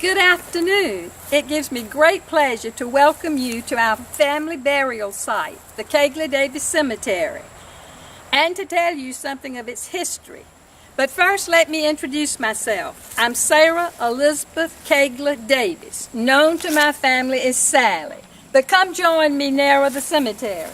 Good afternoon. It gives me great pleasure to welcome you to our family burial site, the Kaigler Davis Cemetery, and to tell you something of its history. But first, let me introduce myself. I'm Sarah Elizabeth Kaigler Davis, known to my family as Sallie. But come join me near the cemetery.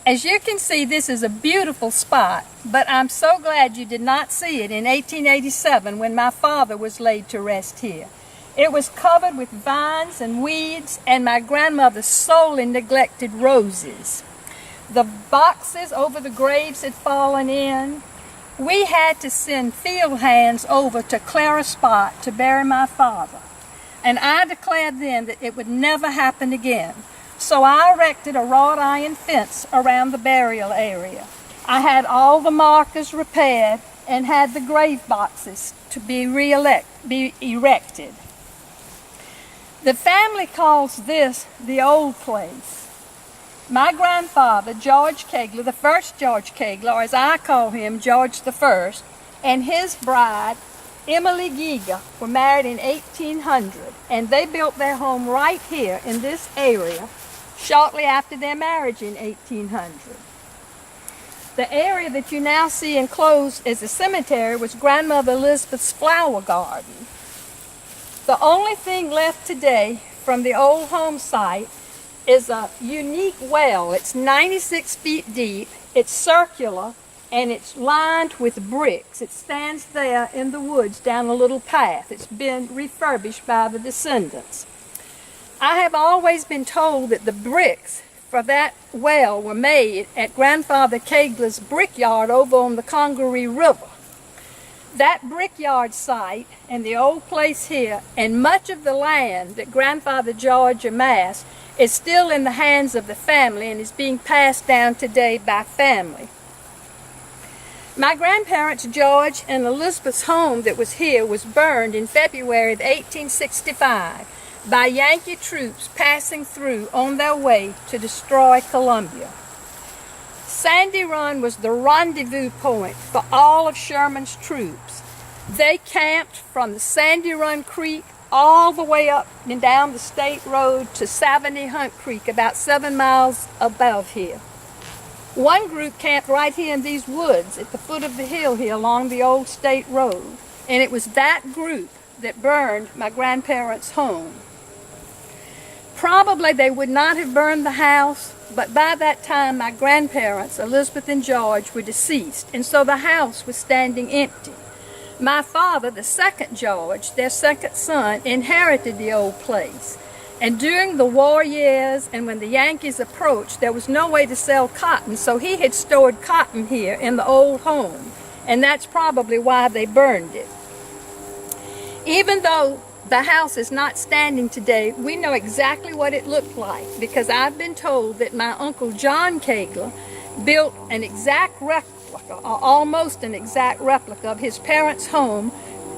As you can see, this is a beautiful spot, but I'm so glad you did not see it in 1887 when my father was laid to rest here. It was covered with vines and weeds and my grandmother's sorely neglected roses. The boxes over the graves had fallen in. We had to send field hands over to clear a spot to bury my father, and I declared then that it would never happen again. So I erected a wrought iron fence around the burial area. I had all the markers repaired and had the grave boxes to be erected. The family calls this the old place. My grandfather, George Kaigler, the first George Kaigler, or as I call him, George the First, and his bride, Emily Giga, were married in 1800, and they built their home right here in this area shortly after their marriage in 1800. The area that you now see enclosed as a cemetery was Grandmother Elizabeth's flower garden. The only thing left today from the old home site is a unique well. It's 96 feet deep, it's circular, and it's lined with bricks. It stands there in the woods down a little path. It's been refurbished by the descendants. I have always been told that the bricks for that well were made at Grandfather Kaigler's brickyard over on the Congaree River. That brickyard site and the old place here and much of the land that Grandfather George amassed is still in the hands of the family and is being passed down today by family. My grandparents George and Elizabeth's home that was here was burned in February of 1865. By Yankee troops passing through on their way to destroy Columbia. Sandy Run was the rendezvous point for all of Sherman's troops. They camped from the Sandy Run Creek all the way up and down the state road to Savany Hunt Creek, about 7 miles above here. One group camped right here in these woods at the foot of the hill here along the old state road, and it was that group that burned my grandparents' home. Probably they would not have burned the house, but by that time my grandparents, Elizabeth and George, were deceased, and so the house was standing empty. My father, the second George, their second son, inherited the old place. And during the war years and when the Yankees approached, there was no way to sell cotton, so he had stored cotton here in the old home, and that's probably why they burned it. Even though the house is not standing today, we know exactly what it looked like because I've been told that my Uncle John Kaigler built an exact replica, or almost an exact replica of his parents' home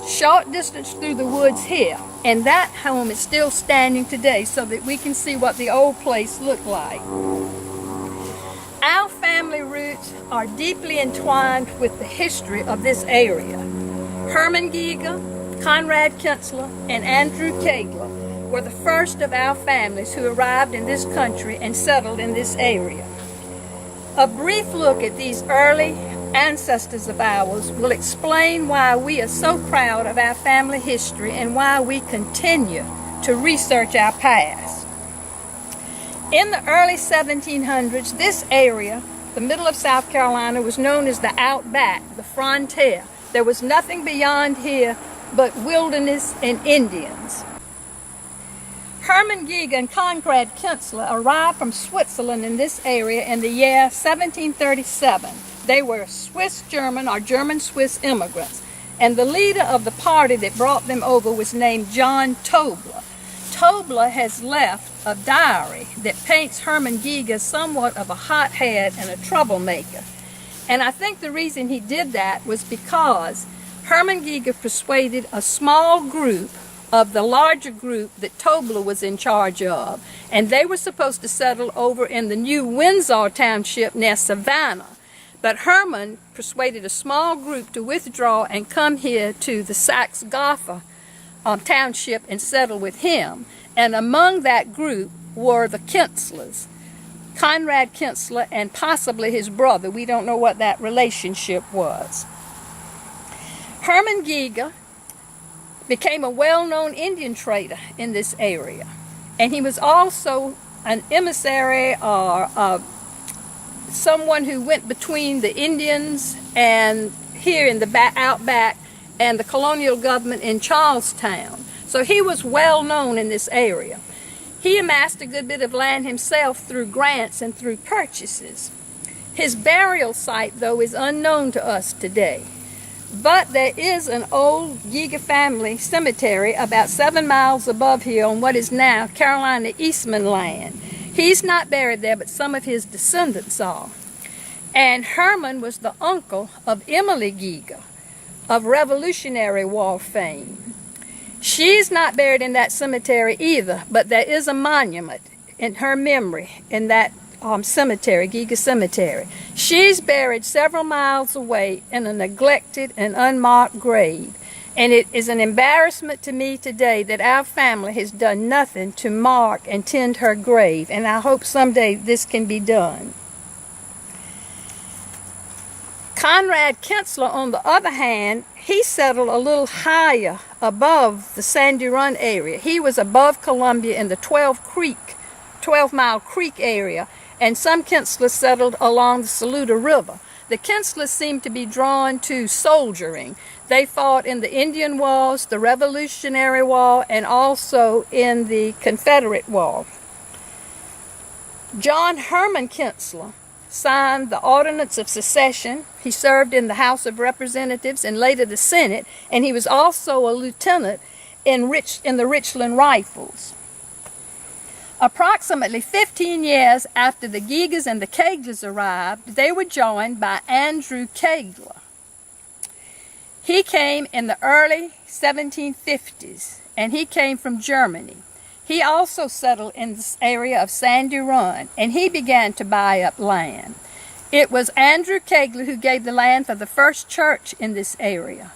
short distance through the woods here. And that home is still standing today so that we can see what the old place looked like. Our family roots are deeply entwined with the history of this area. Herman Giga, Conrad Kinsler, and Andrew Kaigler were the first of our families who arrived in this country and settled in this area. A brief look at these early ancestors of ours will explain why we are so proud of our family history and why we continue to research our past. In the early 1700s, this area, the middle of South Carolina, was known as the Outback, the frontier. There was nothing beyond here but wilderness and Indians. Herman Giga and Conrad Kinsler arrived from Switzerland in this area in the year 1737. They were Swiss-German or German-Swiss immigrants, and the leader of the party that brought them over was named John Tobler. Tobler has left a diary that paints Herman Giga as somewhat of a hothead and a troublemaker. And I think the reason he did that was because Herman Giga persuaded a small group of the larger group that Tobler was in charge of, and they were supposed to settle over in the new Windsor Township near Savannah. But Herman persuaded a small group to withdraw and come here to the Saxe-Gotha Township and settle with him. And among that group were the Kinslers, Conrad Kinzler and possibly his brother. We don't know what that relationship was. Herman Giga became a well-known Indian trader in this area, and he was also an emissary or someone who went between the Indians and here in the outback and the colonial government in Charlestown. So he was well known in this area. He amassed a good bit of land himself through grants and through purchases. His burial site, though, is unknown to us today. But there is an old Giga family cemetery about 7 miles above here on what is now Carolina Eastman land. He's not buried there, but some of his descendants are. And Herman was the uncle of Emily Giga of Revolutionary War fame. She's not buried in that cemetery either, but there is a monument in her memory in that cemetery, Giga Cemetery. She's buried several miles away in a neglected and unmarked grave. And it is an embarrassment to me today that our family has done nothing to mark and tend her grave. And I hope someday this can be done. Conrad Kinzler, on the other hand, he settled a little higher above the Sandy Run area. He was above Columbia in the 12-mile creek area, and some Kinzlers settled along the Saluda River. The Kinzlers seemed to be drawn to soldiering. They fought in the Indian Wars, the Revolutionary War, and also in the Confederate War. John Herman Kinzler signed the Ordinance of Secession. He served in the House of Representatives and later the Senate, and he was also a lieutenant in the Richland Rifles. Approximately 15 years after the Gigas and the Kaiglers arrived, they were joined by Andrew Kaigler. He came in the early 1750s, and he came from Germany. He also settled in this area of Sandy Run, and he began to buy up land. It was Andrew Kaigler who gave the land for the first church in this area.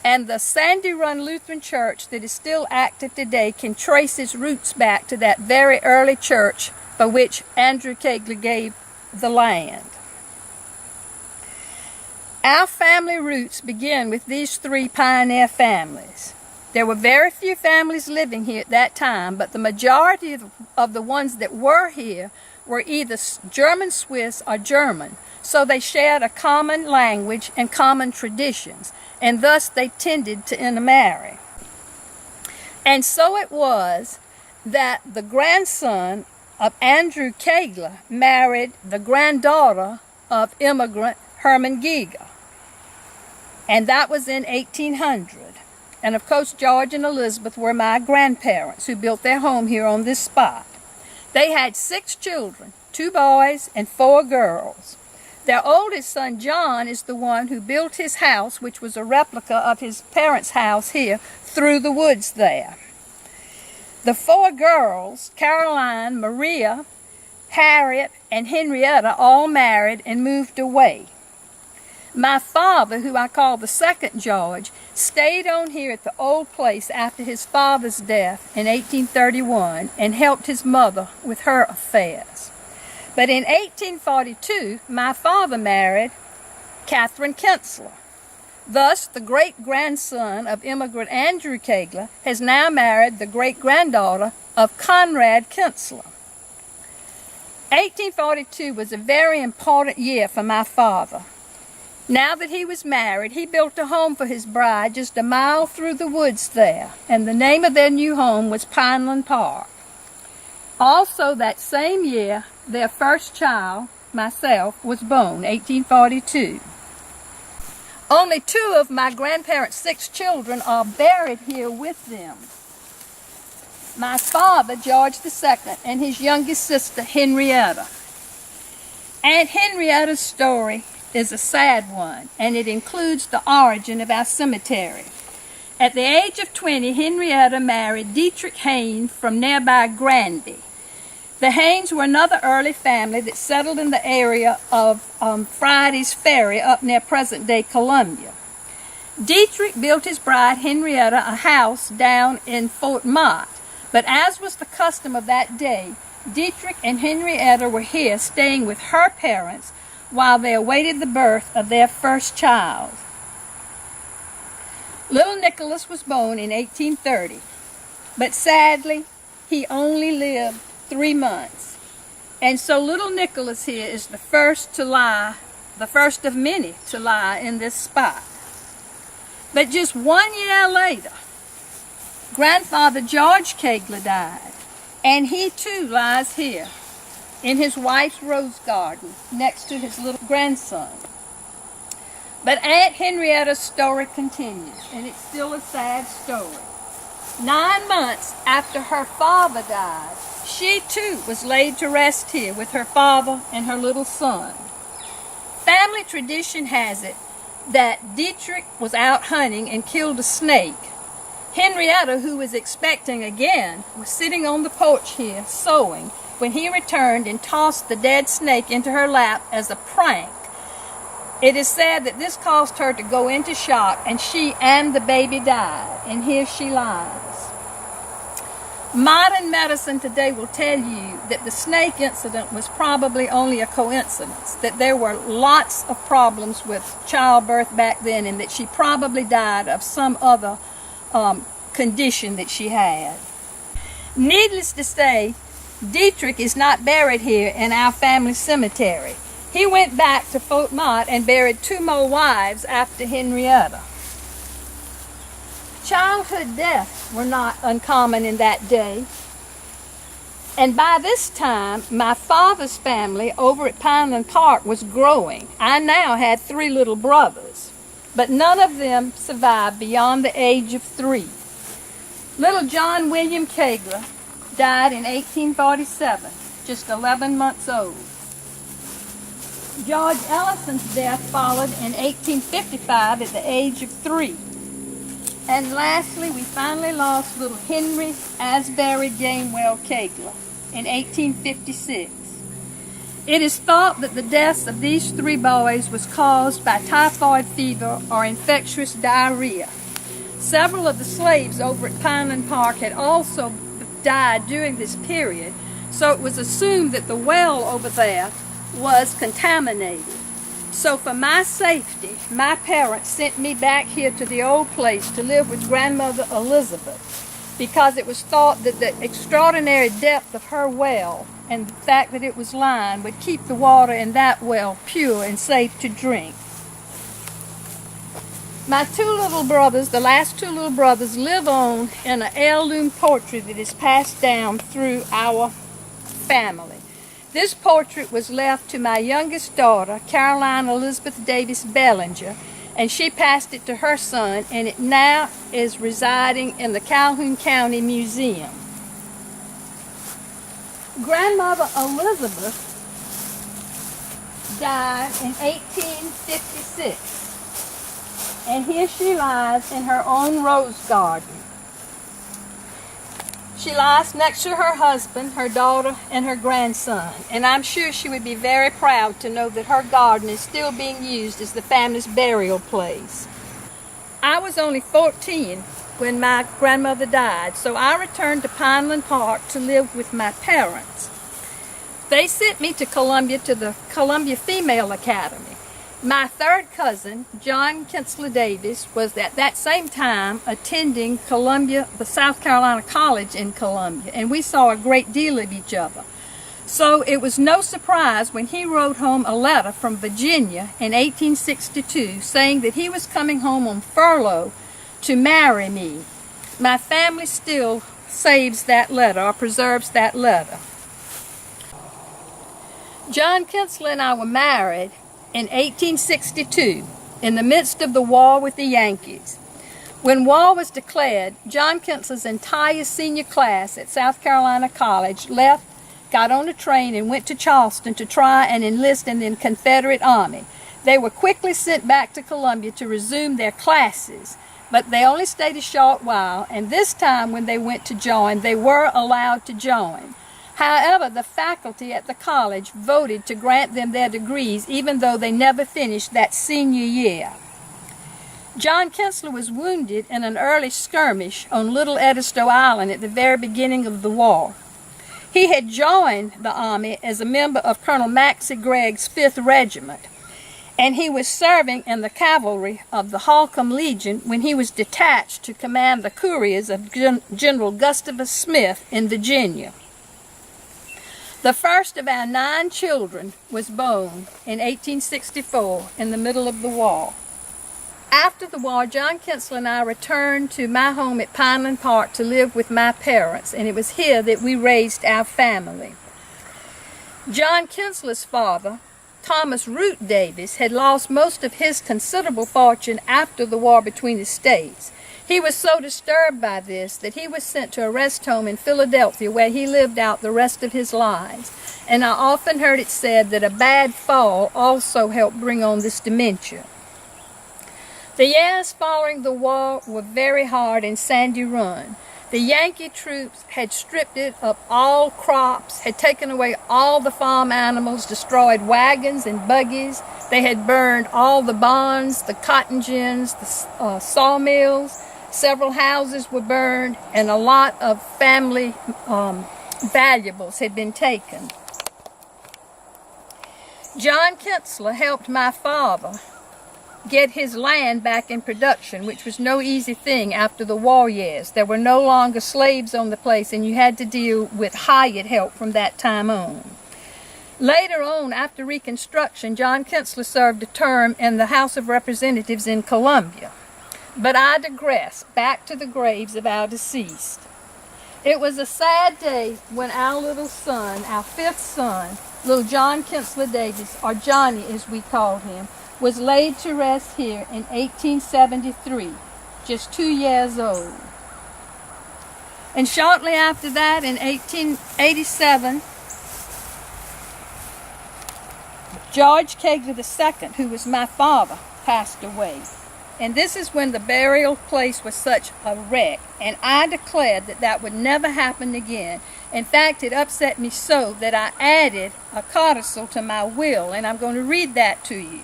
And the Sandy Run Lutheran Church that is still active today can trace its roots back to that very early church for which Andrew Kaigler gave the land. Our family roots begin with these three pioneer families. There were very few families living here at that time, but the majority of the ones that were here were either German Swiss or German, so they shared a common language and common traditions, and thus they tended to intermarry. And so it was that the grandson of Andrew Kaigler married the granddaughter of immigrant Herman Giga, and that was in 1800. And of course, George and Elizabeth were my grandparents who built their home here on this spot. They had 6 children, 2 boys and 4 girls. Their oldest son, John, is the one who built his house, which was a replica of his parents' house here through the woods there. The 4 girls, Caroline, Maria, Harriet, and Henrietta, all married and moved away. My father, who I call the second George, stayed on here at the old place after his father's death in 1831 and helped his mother with her affairs. But in 1842, my father married Catherine Kinzler. Thus, the great-grandson of immigrant Andrew Kaigler has now married the great-granddaughter of Conrad Kinzler. 1842 was a very important year for my father. Now that he was married, he built a home for his bride just a mile through the woods there, and the name of their new home was Pineland Park. Also that same year, their first child, myself, was born, 1842. Only 2 of my grandparents' 6 children are buried here with them. My father, George II, and his youngest sister, Henrietta. And Henrietta's story is a sad one, and it includes the origin of our cemetery. At the age of 20, Henrietta married Dietrich Haynes from nearby Granby. The Haynes were another early family that settled in the area of Friday's Ferry up near present-day Columbia. Dietrich built his bride Henrietta a house down in Fort Mott, but as was the custom of that day, Dietrich and Henrietta were here staying with her parents while they awaited the birth of their first child. Little Nicholas was born in 1830, but sadly, he only lived 3 months. And so little Nicholas here is the first of many to lie in this spot. But just 1 year later, Grandfather George Kaigler died, and he too lies here in his wife's rose garden next to his little grandson. But Aunt Henrietta's story continues, and it's still a sad story. 9 months after her father died, she too was laid to rest here with her father and her little son. Family tradition has it that Dietrich was out hunting and killed a snake. Henrietta, who was expecting again, was sitting on the porch here sewing when he returned and tossed the dead snake into her lap as a prank. It is said that this caused her to go into shock, and she and the baby died, and here she lies. Modern medicine today will tell you that the snake incident was probably only a coincidence, that there were lots of problems with childbirth back then, and that she probably died of some other condition that she had. Needless to say, Dietrich is not buried here in our family cemetery. He went back to Fort Mott and buried 2 more wives after Henrietta. Childhood deaths were not uncommon in that day. And by this time, my father's family over at Pineland Park was growing. I now had 3 little brothers, but none of them survived beyond the age of 3. Little John William Kaigler died in 1847, just 11 months old. George Ellison's death followed in 1855 at the age of 3. And lastly, we finally lost little Henry Asbury Gamewell Kaigler in 1856. It is thought that the deaths of these 3 boys was caused by typhoid fever or infectious diarrhea. Several of the slaves over at Pineland Park had also died during this period, so it was assumed that the well over there was contaminated. So for my safety, my parents sent me back here to the old place to live with Grandmother Elizabeth, because it was thought that the extraordinary depth of her well and the fact that it was lined would keep the water in that well pure and safe to drink. My 2 little brothers, the last 2 little brothers, live on in an heirloom portrait that is passed down through our family. This portrait was left to my youngest daughter, Caroline Elizabeth Davis Bellinger, and she passed it to her son, and it now is residing in the Calhoun County Museum. Grandmother Elizabeth died in 1856, and here she lies in her own rose garden. She lies next to her husband, her daughter, and her grandson, and I'm sure she would be very proud to know that her garden is still being used as the family's burial place. I was only 14 when my grandmother died, so I returned to Pineland Park to live with my parents. They sent me to Columbia, to the Columbia Female Academy. My 3rd cousin, John Kinsler Davis, was at that same time attending Columbia, the South Carolina College in Columbia, and we saw a great deal of each other. So it was no surprise when he wrote home a letter from Virginia in 1862 saying that he was coming home on furlough to marry me. My family still saves that letter or preserves that letter. John Kinsler and I were married in 1862, in the midst of the war with the Yankees. When war was declared, John Kinsler's entire senior class at South Carolina College left, got on a train, and went to Charleston to try and enlist in the Confederate Army. They were quickly sent back to Columbia to resume their classes, but they only stayed a short while, and this time when they went to join, they were allowed to join. However, the faculty at the college voted to grant them their degrees even though they never finished that senior year. John Kinsler was wounded in an early skirmish on Little Edisto Island at the very beginning of the war. He had joined the Army as a member of Colonel Maxcy Gregg's 5th Regiment, and he was serving in the cavalry of the Holcomb Legion when he was detached to command the couriers of General Gustavus Smith in Virginia. The first of our 9 children was born in 1864 in the middle of the war. After the war, John Kinsler and I returned to my home at Pineland Park to live with my parents, and it was here that we raised our family. John Kinsler's father, Thomas Root Davis, had lost most of his considerable fortune after the war between the states. He was so disturbed by this that he was sent to a rest home in Philadelphia where he lived out the rest of his life. And I often heard it said that a bad fall also helped bring on this dementia. The years following the war were very hard in Sandy Run. The Yankee troops had stripped it of all crops, had taken away all the farm animals, destroyed wagons and buggies. They had burned all the barns, the cotton gins, the sawmills. Several houses were burned, and a lot of family valuables had been taken. John Kinsler helped my father get his land back in production, which was no easy thing after the war years. There were no longer slaves on the place, and you had to deal with hired help from that time on. Later on, after Reconstruction, John Kinsler served a term in the House of Representatives in Columbia. But I digress, back to the graves of our deceased. It was a sad day when our little son, our 5th son, little John Kinsler Davis, or Johnny as we called him, was laid to rest here in 1873, just 2 years old. And shortly after that, in 1887, George Kaigler II, who was my father, passed away. And this is when the burial place was such a wreck, and I declared that that would never happen again. In fact, it upset me so that I added a codicil to my will, and I'm going to read that to you.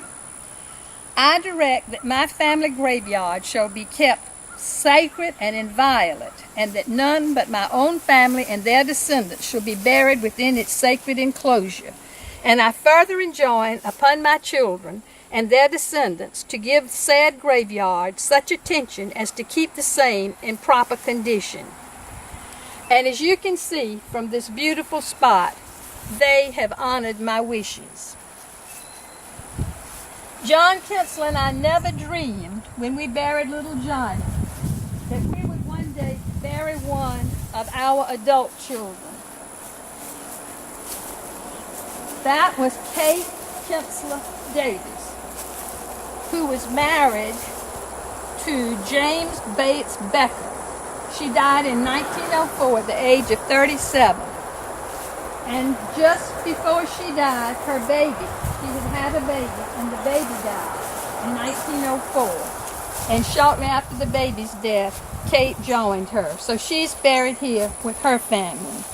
I direct that my family graveyard shall be kept sacred and inviolate, and that none but my own family and their descendants shall be buried within its sacred enclosure. And I further enjoin upon my children and their descendants to give said graveyard such attention as to keep the same in proper condition. And as you can see from this beautiful spot, they have honored my wishes. John Kinsler and I never dreamed when we buried little Johnny that we would one day bury one of our adult children. That was Kate Kinsler Davis, who was married to James Bates Becker. She died in 1904 at the age of 37. And just before she died, her baby, she had a baby, and the baby died in 1904. And shortly after the baby's death, Kate joined her. So she's buried here with her family.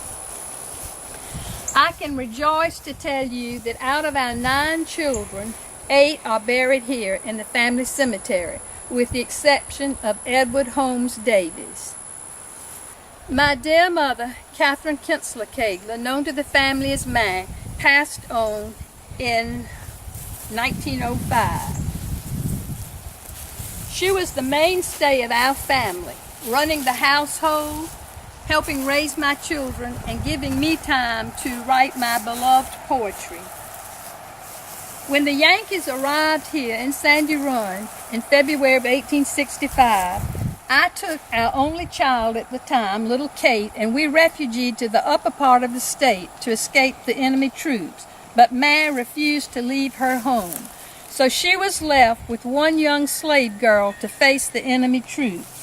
I can rejoice to tell you that out of our 9 children, 8 are buried here in the family cemetery, with the exception of Edward Holmes Davis. My dear mother, Catherine Kinsler Kaigler, known to the family as Ma, passed on in 1905. She was the mainstay of our family, running the household, helping raise my children, and giving me time to write my beloved poetry. When the Yankees arrived here in Sandy Run in February of 1865, I took our only child at the time, little Kate, and we refugeed to the upper part of the state to escape the enemy troops. But Ma refused to leave her home. So she was left with one young slave girl to face the enemy troops.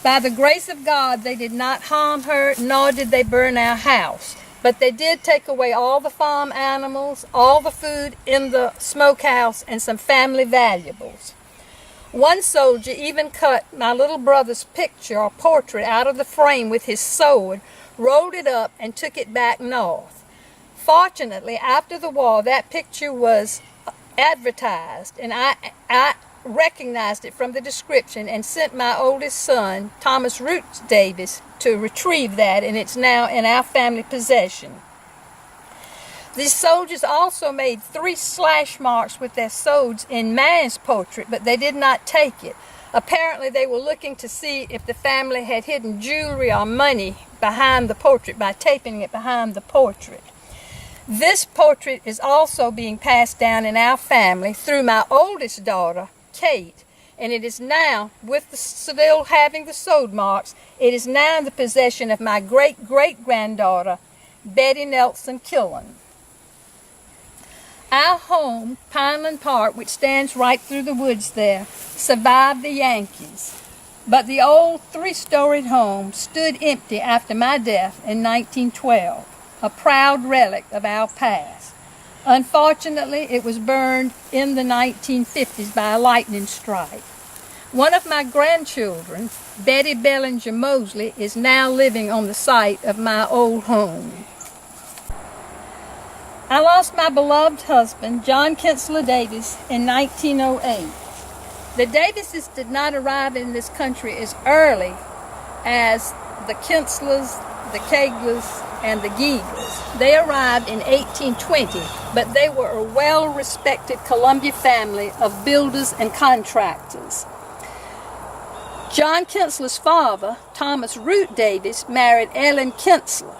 By the grace of God, they did not harm her, nor did they burn our house. but they did take away all the farm animals, all the food in the smokehouse, and some family valuables. One soldier even cut my little brother's picture or portrait out of the frame with his sword, rolled it up, and took it back north. Fortunately, after the war, that picture was advertised, and I recognized it from the description and sent my oldest son, Thomas Root Davis, to retrieve that, and it's now in our family possession. These soldiers also made 3 slash marks with their swords in man's portrait, but they did not take it. Apparently they were looking to see if the family had hidden jewelry or money behind the portrait by taping it behind the portrait. This portrait is also being passed down in our family through my oldest daughter, Kate, and it is now, with still having the sword marks, it is now in the possession of my great-great-granddaughter, Betty Nelson Killen. Our home, Pineland Park, which stands right through the woods there, survived the Yankees, but the old 3-storied home stood empty after my death in 1912, a proud relic of our past. Unfortunately, it was burned in the 1950s by a lightning strike. One of my grandchildren, Betty Bellinger Mosley, is now living on the site of my old home. I lost my beloved husband, John Kinsler Davis, in 1908. The Davises did not arrive in this country as early as the Kinslers, the Kaiglers, and the Gieglers. They arrived in 1820, but they were a well-respected Columbia family of builders and contractors. John Kinsler's father, Thomas Root Davis, married Ellen Kinsler,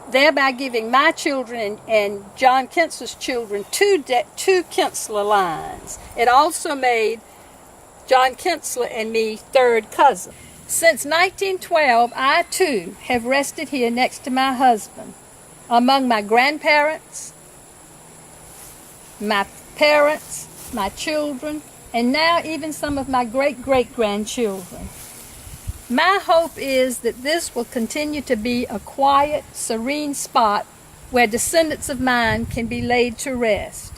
thereby giving my children and John Kinsler's children two Kinsler lines. It also made John Kinsler and me third cousins. Since 1912, I too have rested here next to my husband, among my grandparents, my parents, my children, and now even some of my great-great-grandchildren. My hope is that this will continue to be a quiet, serene spot where descendants of mine can be laid to rest,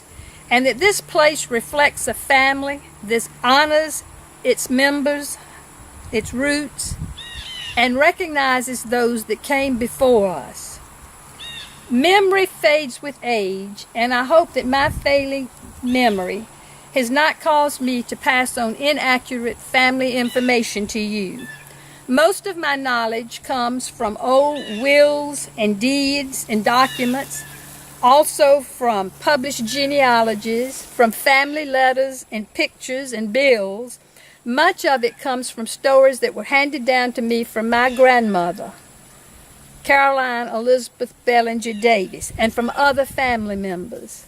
and that this place reflects a family that honors its members, its roots, and recognizes those that came before us. Memory fades with age, and I hope that my failing memory has not caused me to pass on inaccurate family information to you. Most of my knowledge comes from old wills and deeds and documents, also from published genealogies, from family letters and pictures and bills. Much of it comes from stories that were handed down to me from my grandmother, Sarah Elizabeth Kaigler Davis, and from other family members.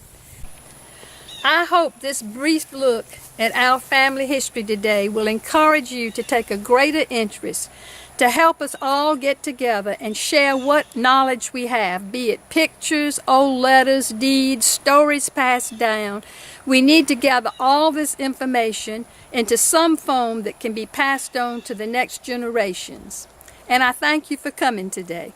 I hope this brief look at our family history today will encourage you to take a greater interest, to help us all get together and share what knowledge we have, be it pictures, old letters, deeds, stories passed down. We need to gather all this information into some form that can be passed on to the next generations. And I thank you for coming today.